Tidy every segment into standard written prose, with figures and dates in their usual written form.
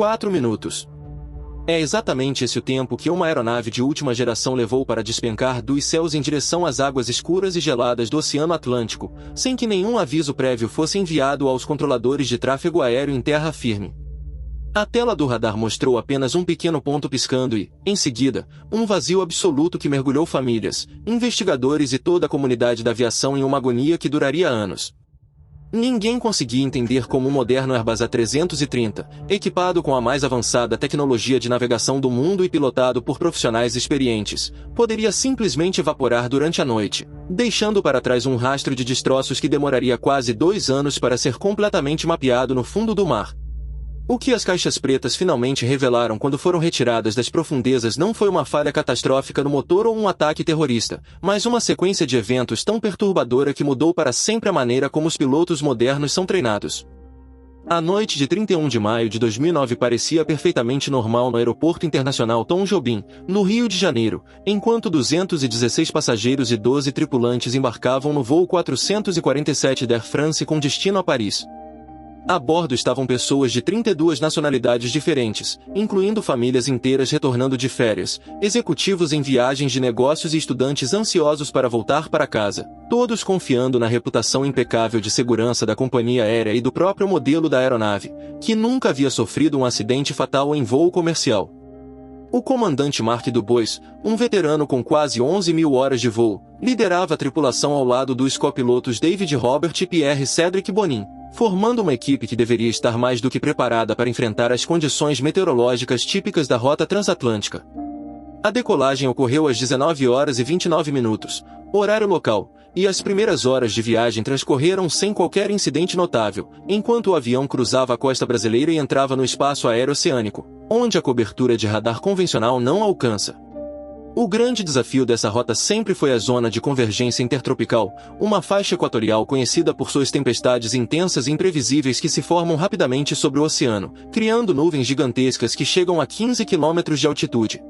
4 minutos. É exatamente esse o tempo que uma aeronave de última geração levou para despencar dos céus em direção às águas escuras e geladas do Oceano Atlântico, sem que nenhum aviso prévio fosse enviado aos controladores de tráfego aéreo em terra firme. A tela do radar mostrou apenas um pequeno ponto piscando e, em seguida, um vazio absoluto que mergulhou famílias, investigadores e toda a comunidade da aviação em uma agonia que duraria anos. Ninguém conseguia entender como um moderno Airbus A330, equipado com a mais avançada tecnologia de navegação do mundo e pilotado por profissionais experientes, poderia simplesmente evaporar durante a noite, deixando para trás um rastro de destroços que demoraria quase 2 anos para ser completamente mapeado no fundo do mar. O que as caixas pretas finalmente revelaram quando foram retiradas das profundezas não foi uma falha catastrófica no motor ou um ataque terrorista, mas uma sequência de eventos tão perturbadora que mudou para sempre a maneira como os pilotos modernos são treinados. A noite de 31 de maio de 2009 parecia perfeitamente normal no Aeroporto Internacional Tom Jobim, no Rio de Janeiro, enquanto 216 passageiros e 12 tripulantes embarcavam no voo 447 da Air France com destino a Paris. A bordo estavam pessoas de 32 nacionalidades diferentes, incluindo famílias inteiras retornando de férias, executivos em viagens de negócios e estudantes ansiosos para voltar para casa, todos confiando na reputação impecável de segurança da companhia aérea e do próprio modelo da aeronave, que nunca havia sofrido um acidente fatal em voo comercial. O comandante Mark Dubois, um veterano com quase 11.000 horas de voo, liderava a tripulação ao lado dos copilotos David Robert e Pierre Cédric Bonin, formando uma equipe que deveria estar mais do que preparada para enfrentar as condições meteorológicas típicas da rota transatlântica. A decolagem ocorreu às 19 horas e 29 minutos, horário local, e as primeiras horas de viagem transcorreram sem qualquer incidente notável, enquanto o avião cruzava a costa brasileira e entrava no espaço aéreo oceânico, onde a cobertura de radar convencional não alcança. O grande desafio dessa rota sempre foi a zona de convergência intertropical, uma faixa equatorial conhecida por suas tempestades intensas e imprevisíveis que se formam rapidamente sobre o oceano, criando nuvens gigantescas que chegam a 15 km de altitude.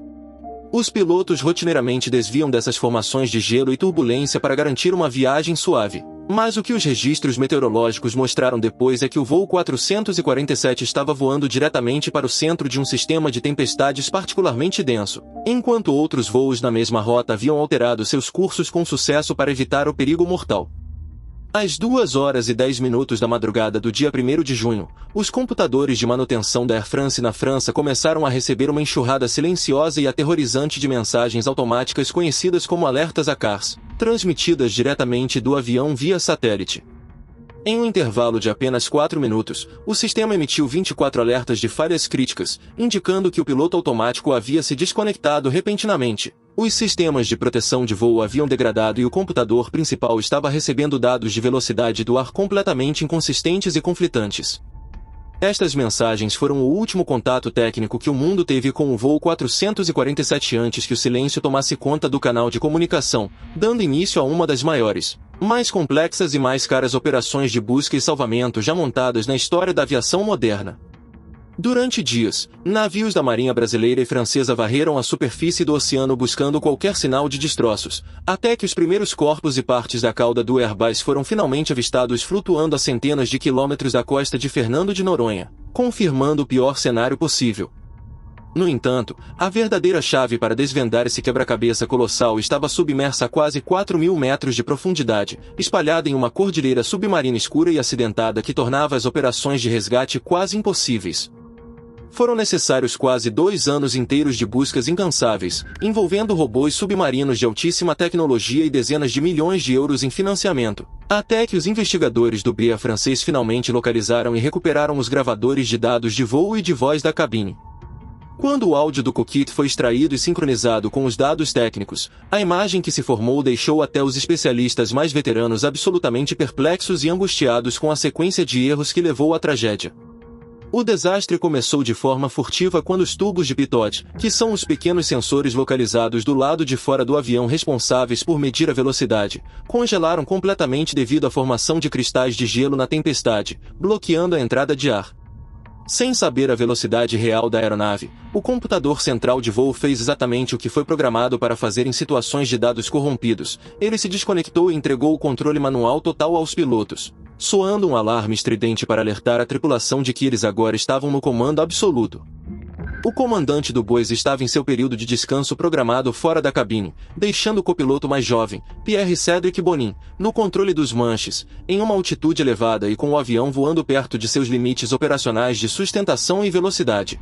Os pilotos rotineiramente desviam dessas formações de gelo e turbulência para garantir uma viagem suave. Mas o que os registros meteorológicos mostraram depois é que o voo 447 estava voando diretamente para o centro de um sistema de tempestades particularmente denso, enquanto outros voos na mesma rota haviam alterado seus cursos com sucesso para evitar o perigo mortal. Às 2 horas e 10 minutos da madrugada do dia 1º de junho, os computadores de manutenção da Air France na França começaram a receber uma enxurrada silenciosa e aterrorizante de mensagens automáticas conhecidas como alertas ACARS, transmitidas diretamente do avião via satélite. Em um intervalo de apenas 4 minutos, o sistema emitiu 24 alertas de falhas críticas, indicando que o piloto automático havia se desconectado repentinamente. Os sistemas de proteção de voo haviam degradado e o computador principal estava recebendo dados de velocidade do ar completamente inconsistentes e conflitantes. Estas mensagens foram o último contato técnico que o mundo teve com o voo 447 antes que o silêncio tomasse conta do canal de comunicação, dando início a uma das maiores, mais complexas e mais caras operações de busca e salvamento já montadas na história da aviação moderna. Durante dias, navios da Marinha Brasileira e Francesa varreram a superfície do oceano buscando qualquer sinal de destroços, até que os primeiros corpos e partes da cauda do Airbus foram finalmente avistados flutuando a centenas de quilômetros da costa de Fernando de Noronha, confirmando o pior cenário possível. No entanto, a verdadeira chave para desvendar esse quebra-cabeça colossal estava submersa a quase 4.000 metros de profundidade, espalhada em uma cordilheira submarina escura e acidentada que tornava as operações de resgate quase impossíveis. Foram necessários quase 2 anos inteiros de buscas incansáveis, envolvendo robôs submarinos de altíssima tecnologia e dezenas de milhões de euros em financiamento, até que os investigadores do BRIA francês finalmente localizaram e recuperaram os gravadores de dados de voo e de voz da cabine. Quando o áudio do cockpit foi extraído e sincronizado com os dados técnicos, a imagem que se formou deixou até os especialistas mais veteranos absolutamente perplexos e angustiados com a sequência de erros que levou à tragédia. O desastre começou de forma furtiva quando os tubos de pitot, que são os pequenos sensores localizados do lado de fora do avião responsáveis por medir a velocidade, congelaram completamente devido à formação de cristais de gelo na tempestade, bloqueando a entrada de ar. Sem saber a velocidade real da aeronave, o computador central de voo fez exatamente o que foi programado para fazer em situações de dados corrompidos. Ele se desconectou e entregou o controle manual total aos pilotos, soando um alarme estridente para alertar a tripulação de que eles agora estavam no comando absoluto. O comandante do Bois estava em seu período de descanso programado fora da cabine, deixando o copiloto mais jovem, Pierre Cédric Bonin, no controle dos manches, em uma altitude elevada e com o avião voando perto de seus limites operacionais de sustentação e velocidade.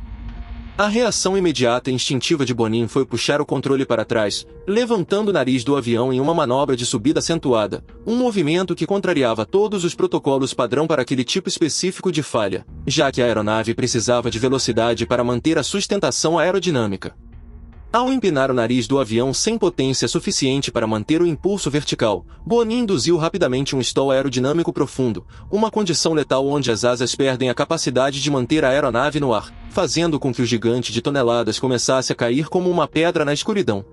A reação imediata e instintiva de Bonin foi puxar o controle para trás, levantando o nariz do avião em uma manobra de subida acentuada, um movimento que contrariava todos os protocolos padrão para aquele tipo específico de falha, já que a aeronave precisava de velocidade para manter a sustentação aerodinâmica. Ao empinar o nariz do avião sem potência suficiente para manter o impulso vertical, Bonin induziu rapidamente um stall aerodinâmico profundo, uma condição letal onde as asas perdem a capacidade de manter a aeronave no ar, fazendo com que o gigante de toneladas começasse a cair como uma pedra na escuridão.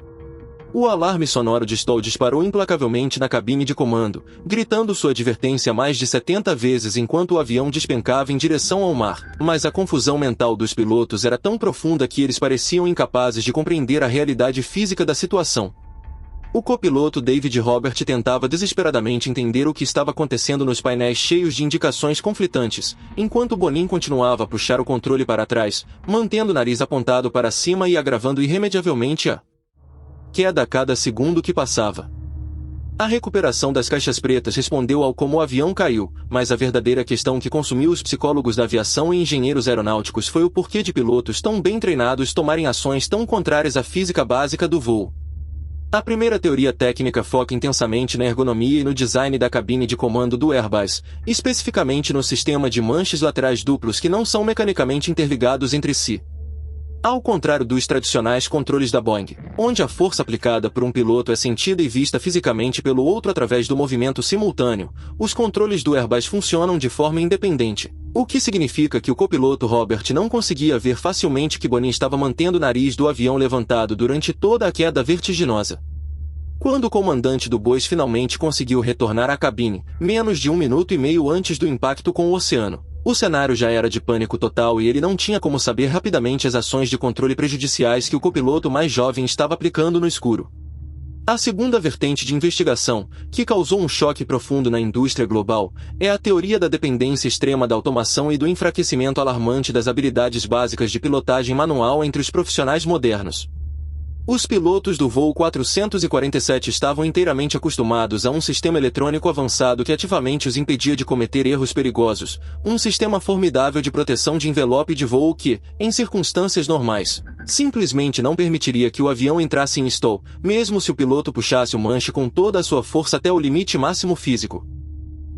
O alarme sonoro de stall disparou implacavelmente na cabine de comando, gritando sua advertência mais de 70 vezes enquanto o avião despencava em direção ao mar, mas a confusão mental dos pilotos era tão profunda que eles pareciam incapazes de compreender a realidade física da situação. O copiloto David Robert tentava desesperadamente entender o que estava acontecendo nos painéis cheios de indicações conflitantes, enquanto Bonin continuava a puxar o controle para trás, mantendo o nariz apontado para cima e agravando irremediavelmente a queda a cada segundo que passava. A recuperação das caixas pretas respondeu ao como o avião caiu, mas a verdadeira questão que consumiu os psicólogos da aviação e engenheiros aeronáuticos foi o porquê de pilotos tão bem treinados tomarem ações tão contrárias à física básica do voo. A primeira teoria técnica foca intensamente na ergonomia e no design da cabine de comando do Airbus, especificamente no sistema de manches laterais duplos que não são mecanicamente interligados entre si. Ao contrário dos tradicionais controles da Boeing, onde a força aplicada por um piloto é sentida e vista fisicamente pelo outro através do movimento simultâneo, os controles do Airbus funcionam de forma independente, o que significa que o copiloto Robert não conseguia ver facilmente que Bonin estava mantendo o nariz do avião levantado durante toda a queda vertiginosa. Quando o comandante do Bois finalmente conseguiu retornar à cabine, menos de 1 minuto e meio antes do impacto com o oceano, o cenário já era de pânico total e ele não tinha como saber rapidamente as ações de controle prejudiciais que o copiloto mais jovem estava aplicando no escuro. A segunda vertente de investigação, que causou um choque profundo na indústria global, é a teoria da dependência extrema da automação e do enfraquecimento alarmante das habilidades básicas de pilotagem manual entre os profissionais modernos. Os pilotos do voo 447 estavam inteiramente acostumados a um sistema eletrônico avançado que ativamente os impedia de cometer erros perigosos, um sistema formidável de proteção de envelope de voo que, em circunstâncias normais, simplesmente não permitiria que o avião entrasse em stall, mesmo se o piloto puxasse o manche com toda a sua força até o limite máximo físico.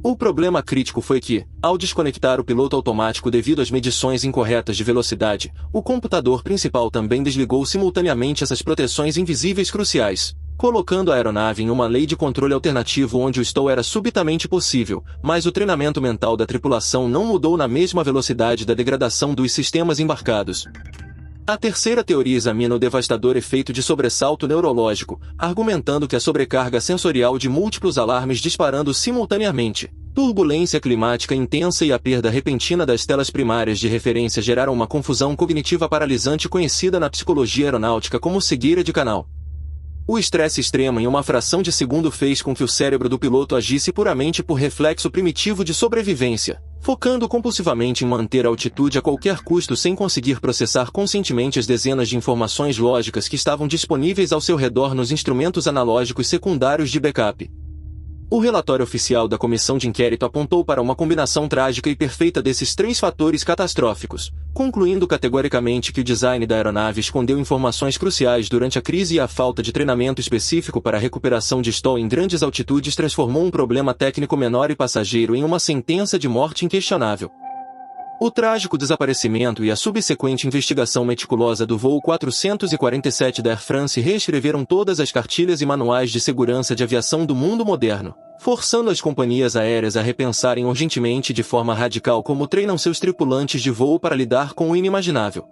O problema crítico foi que, ao desconectar o piloto automático devido às medições incorretas de velocidade, o computador principal também desligou simultaneamente essas proteções invisíveis cruciais, colocando a aeronave em uma lei de controle alternativo onde o stall era subitamente possível, mas o treinamento mental da tripulação não mudou na mesma velocidade da degradação dos sistemas embarcados. A terceira teoria examina o devastador efeito de sobressalto neurológico, argumentando que a sobrecarga sensorial de múltiplos alarmes disparando simultaneamente, turbulência climática intensa e a perda repentina das telas primárias de referência geraram uma confusão cognitiva paralisante conhecida na psicologia aeronáutica como cegueira de canal. O estresse extremo em uma fração de segundo fez com que o cérebro do piloto agisse puramente por reflexo primitivo de sobrevivência, focando compulsivamente em manter a altitude a qualquer custo sem conseguir processar conscientemente as dezenas de informações lógicas que estavam disponíveis ao seu redor nos instrumentos analógicos secundários de backup. O relatório oficial da comissão de inquérito apontou para uma combinação trágica e perfeita desses três fatores catastróficos, concluindo categoricamente que o design da aeronave escondeu informações cruciais durante a crise e a falta de treinamento específico para a recuperação de stall em grandes altitudes transformou um problema técnico menor e passageiro em uma sentença de morte inquestionável. O trágico desaparecimento e a subsequente investigação meticulosa do voo 447 da Air France reescreveram todas as cartilhas e manuais de segurança de aviação do mundo moderno, forçando as companhias aéreas a repensarem urgentemente e de forma radical como treinam seus tripulantes de voo para lidar com o inimaginável.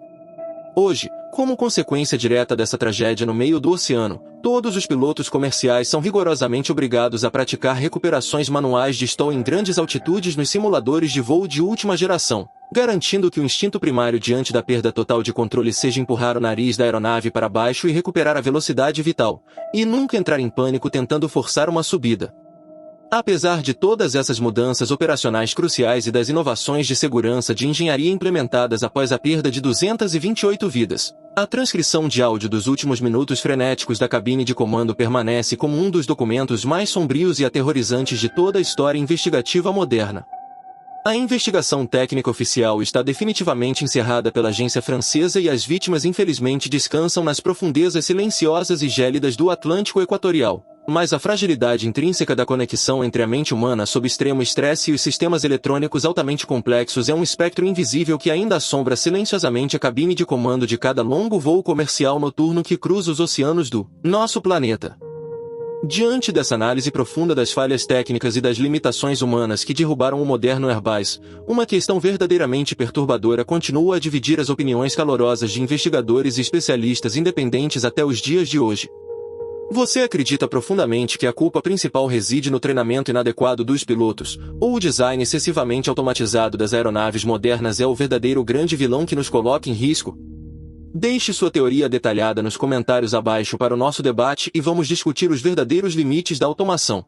Hoje, como consequência direta dessa tragédia no meio do oceano, todos os pilotos comerciais são rigorosamente obrigados a praticar recuperações manuais de stall em grandes altitudes nos simuladores de voo de última geração, garantindo que o instinto primário diante da perda total de controle seja empurrar o nariz da aeronave para baixo e recuperar a velocidade vital, e nunca entrar em pânico tentando forçar uma subida. Apesar de todas essas mudanças operacionais cruciais e das inovações de segurança de engenharia implementadas após a perda de 228 vidas, a transcrição de áudio dos últimos minutos frenéticos da cabine de comando permanece como um dos documentos mais sombrios e aterrorizantes de toda a história investigativa moderna. A investigação técnica oficial está definitivamente encerrada pela agência francesa e as vítimas infelizmente descansam nas profundezas silenciosas e gélidas do Atlântico Equatorial. Mas a fragilidade intrínseca da conexão entre a mente humana sob extremo estresse e os sistemas eletrônicos altamente complexos é um espectro invisível que ainda assombra silenciosamente a cabine de comando de cada longo voo comercial noturno que cruza os oceanos do nosso planeta. Diante dessa análise profunda das falhas técnicas e das limitações humanas que derrubaram o moderno Airbus, uma questão verdadeiramente perturbadora continua a dividir as opiniões calorosas de investigadores e especialistas independentes até os dias de hoje. Você acredita profundamente que a culpa principal reside no treinamento inadequado dos pilotos, ou o design excessivamente automatizado das aeronaves modernas é o verdadeiro grande vilão que nos coloca em risco? Deixe sua teoria detalhada nos comentários abaixo para o nosso debate e vamos discutir os verdadeiros limites da automação.